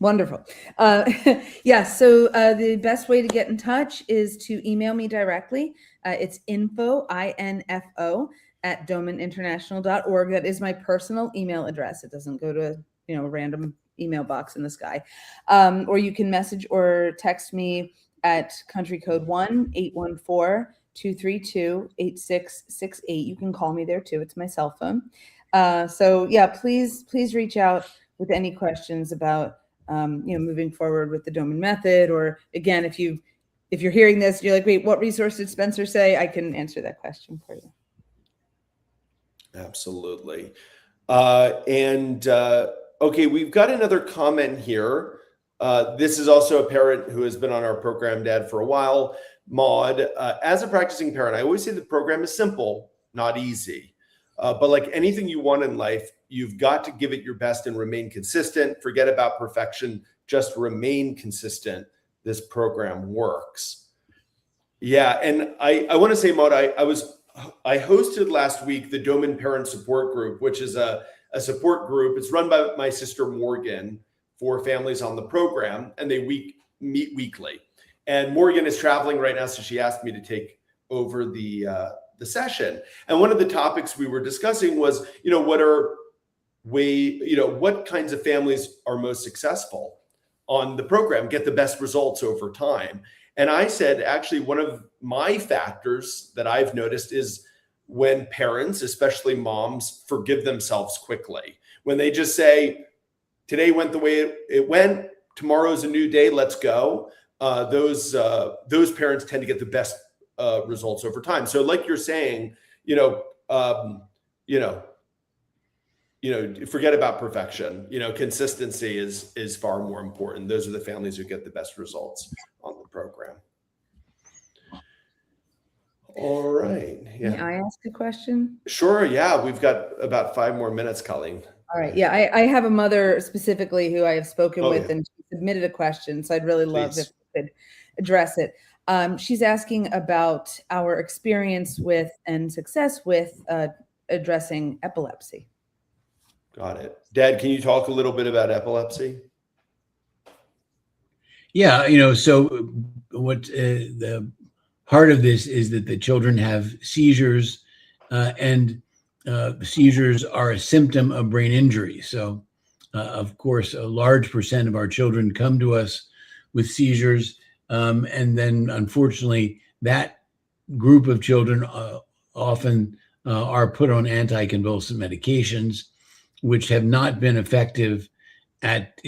Wonderful. Yeah, so the best way to get in touch is to email me directly. It's info, I-N-F-O, @domaninternational.org. That is my personal email address. It doesn't go to, a random email box in the sky. Or you can message or text me at country code 1-814-232-8668. You can call me there too. It's my cell phone. So yeah, please reach out with any questions about moving forward with the Doman Method. Or again, if you're hearing this, you're like, wait, what resource did Spencer say? I can answer that question for you. Absolutely. Okay, we've got another comment here. This is also a parent who has been on our program, Dad, for a while. Maud, as a practicing parent, I always say the program is simple, not easy. But like anything you want in life, you've got to give it your best and remain consistent. Forget about perfection, just remain consistent. This program works. Yeah, and I want to say, Maud, I hosted last week the Doman Parent Support Group, which is a support group. It's run by my sister Morgan for families on the program, and they meet weekly. And Morgan is traveling right now, so she asked me to take over the session. And one of the topics we were discussing was, what kinds of families are most successful on the program, get the best results over time. And I said, actually, one of my factors that I've noticed is when parents, especially moms, forgive themselves quickly. When they just say, today went the way it went, tomorrow's a new day, let's go. Those parents tend to get the best results over time. So like you're saying, forget about perfection. Consistency is far more important. Those are the families who get the best results on the program. All right. Yeah. May I ask a question? Sure. Yeah. We've got about 5 more minutes, Colleen. All right. Yeah. I have a mother specifically who I have spoken with, and she submitted a question. So I'd really love if you could address it. She's asking about our experience with and success with addressing epilepsy. Got it. Dad, can you talk a little bit about epilepsy? Yeah, so what the heart of this is that the children have seizures, and seizures are a symptom of brain injury. So, of course, a large percent of our children come to us with seizures, and then, unfortunately, that group of children often are put on anticonvulsant medications, which have not been effective at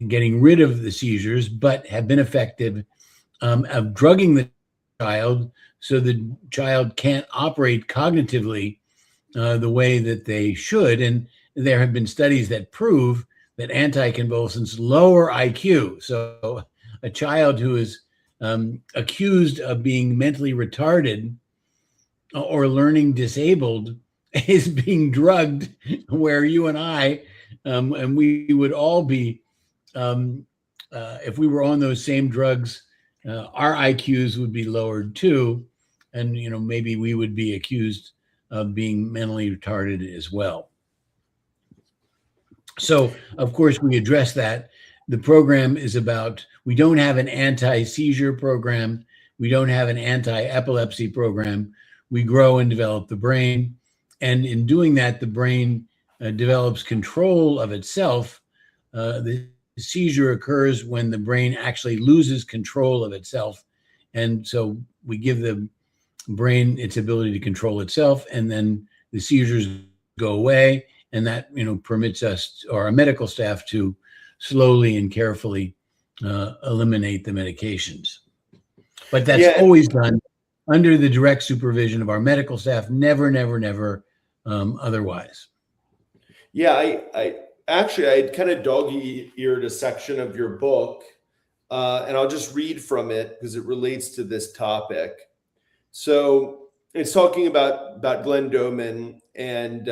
getting rid of the seizures, but have been effective of drugging the child so the child can't operate cognitively the way that they should. And there have been studies that prove that anticonvulsants lower IQ. So a child who is accused of being mentally retarded or learning disabled is being drugged, where you and I, and we would all be, if we were on those same drugs, our IQs would be lowered too. And, maybe we would be accused of being mentally retarded as well. So, of course, we address that. The program is about, we don't have an anti-seizure program. We don't have an anti-epilepsy program. We grow and develop the brain. And in doing that, the brain develops control of itself. The seizure occurs when the brain actually loses control of itself. And so we give the brain its ability to control itself, and then the seizures go away. And that, permits us, or our medical staff, to slowly and carefully eliminate the medications. But that's always done under the direct supervision of our medical staff, never otherwise. Yeah, I kind of dog-eared a section of your book, and I'll just read from it because it relates to this topic. So it's talking about Glenn Doman, and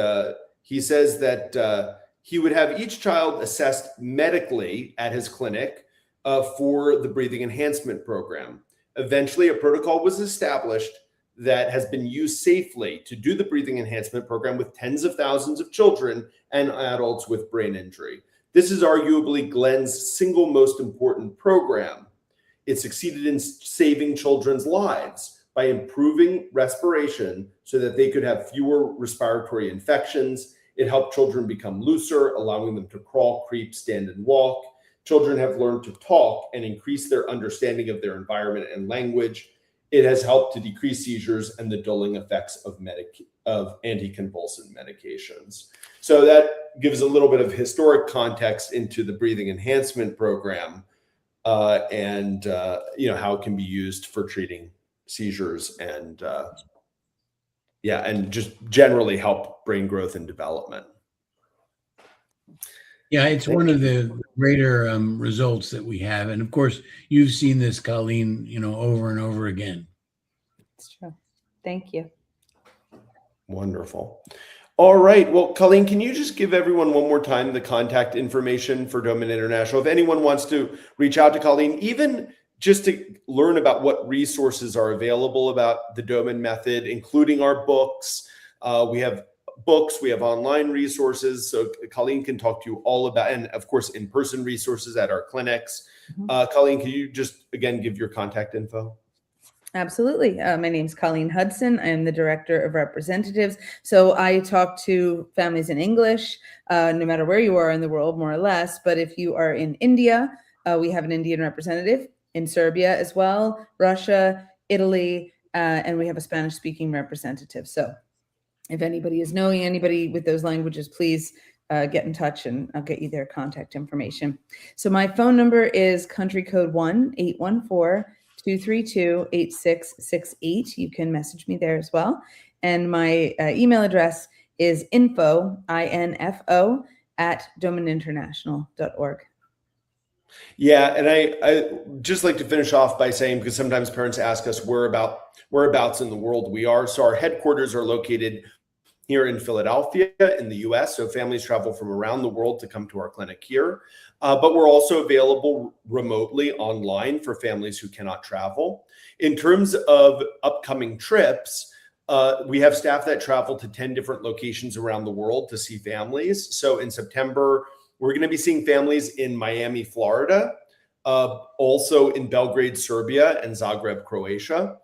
he says that he would have each child assessed medically at his clinic for the breathing enhancement program. Eventually, a protocol was established that has been used safely to do the breathing enhancement program with tens of thousands of children and adults with brain injury. This is arguably Glenn's single most important program. It succeeded in saving children's lives by improving respiration so that they could have fewer respiratory infections. It helped children become looser, allowing them to crawl, creep, stand, and walk. Children have learned to talk and increase their understanding of their environment and language. It has helped to decrease seizures and the dulling effects of anticonvulsant medications. So that gives a little bit of historic context into the breathing enhancement program, and how it can be used for treating seizures and just generally help brain growth and development. Yeah, it's one of the greater results that we have. And of course, you've seen this, Colleen, over and over again. It's true. Thank you. Wonderful. All right. Well, Colleen, can you just give everyone one more time the contact information for Doman International? If anyone wants to reach out to Colleen, even just to learn about what resources are available about the Doman Method, including our books. We have books, we have online resources. So Colleen can talk to you all about, and of course, in-person resources at our clinics. Colleen, can you just, again, give your contact info? Absolutely. My name is Colleen Hudson. I am the Director of Representatives. So I talk to families in English, no matter where you are in the world, more or less. But if you are in India, we have an Indian representative, in Serbia as well, Russia, Italy, and we have a Spanish-speaking representative. So if anybody is knowing anybody with those languages, please get in touch and I'll get you their contact information. So my phone number is country code 1-814-232-8668. You can message me there as well. And my email address is info, I-N-F-O, @domaninternational.org. Yeah, and I just like to finish off by saying, because sometimes parents ask us whereabouts in the world we are. So our headquarters are located here in Philadelphia in the US. So families travel from around the world to come to our clinic here. But we're also available remotely online for families who cannot travel. In terms of upcoming trips, we have staff that travel to 10 different locations around the world to see families. So in September, we're going to be seeing families in Miami, Florida, also in Belgrade, Serbia, and Zagreb, Croatia.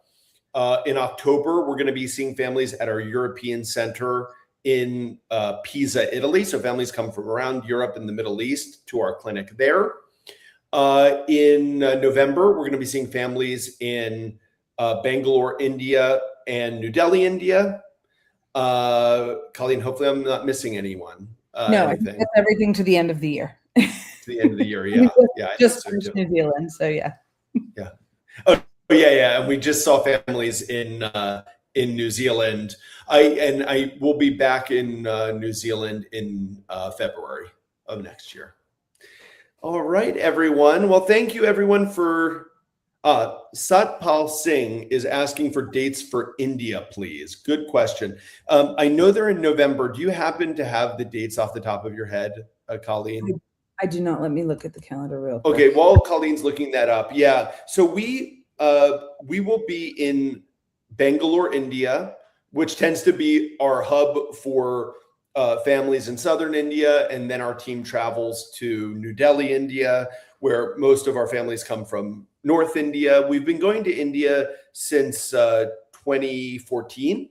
In October, we're going to be seeing families at our European Center in Pisa, Italy. So families come from around Europe and the Middle East to our clinic there. In November, we're going to be seeing families in Bangalore, India, and New Delhi, India. Colleen, hopefully I'm not missing anyone. No, I think that's everything to the end of the year. To the end of the year, yeah. Yeah. Just finished New Zealand, so yeah. Yeah. Oh, yeah. And we just saw families in New Zealand. I will be back in New Zealand in February of next year. All right, everyone. Well, thank you, everyone, for Satpal Singh is asking for dates for India, please. Good question. I know they're in November. Do you happen to have the dates off the top of your head, Colleen? I do not. Let me look at the calendar real quick. Okay, while Colleen's looking that up, yeah. So we will be in Bangalore, India, which tends to be our hub for families in southern India, and then our team travels to New Delhi, India, where most of our families come from North India. We've been going to India since 2014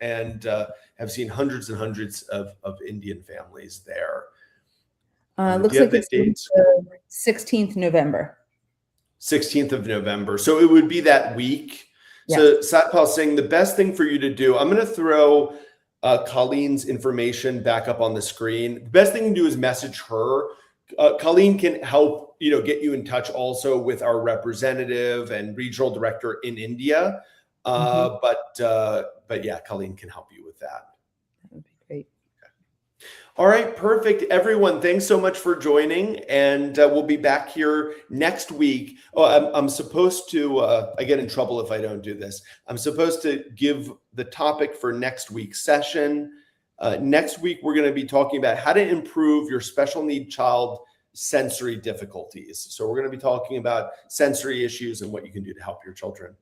and have seen hundreds and hundreds of Indian families there. Looks like it's dates? 16th November. 16th of November. So it would be that week. Yeah. So Satpal saying the best thing for you to do, I'm going to throw Colleen's information back up on the screen. The best thing to do is message her. Colleen can help, get you in touch also with our representative and regional director in India. But yeah, Colleen can help you with that. That would be great. Okay. All right, perfect. Everyone, thanks so much for joining, and we'll be back here next week. Oh, I'm supposed to, I get in trouble if I don't do this. I'm supposed to give the topic for next week's session. Next week, we're going to be talking about how to improve your special need child sensory difficulties. So we're going to be talking about sensory issues and what you can do to help your children.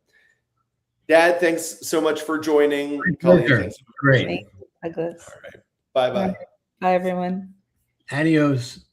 Dad, thanks so much for joining. Colleen, thanks so much for Great. joining. Douglas. All right. Bye-bye. Bye, everyone. Adios.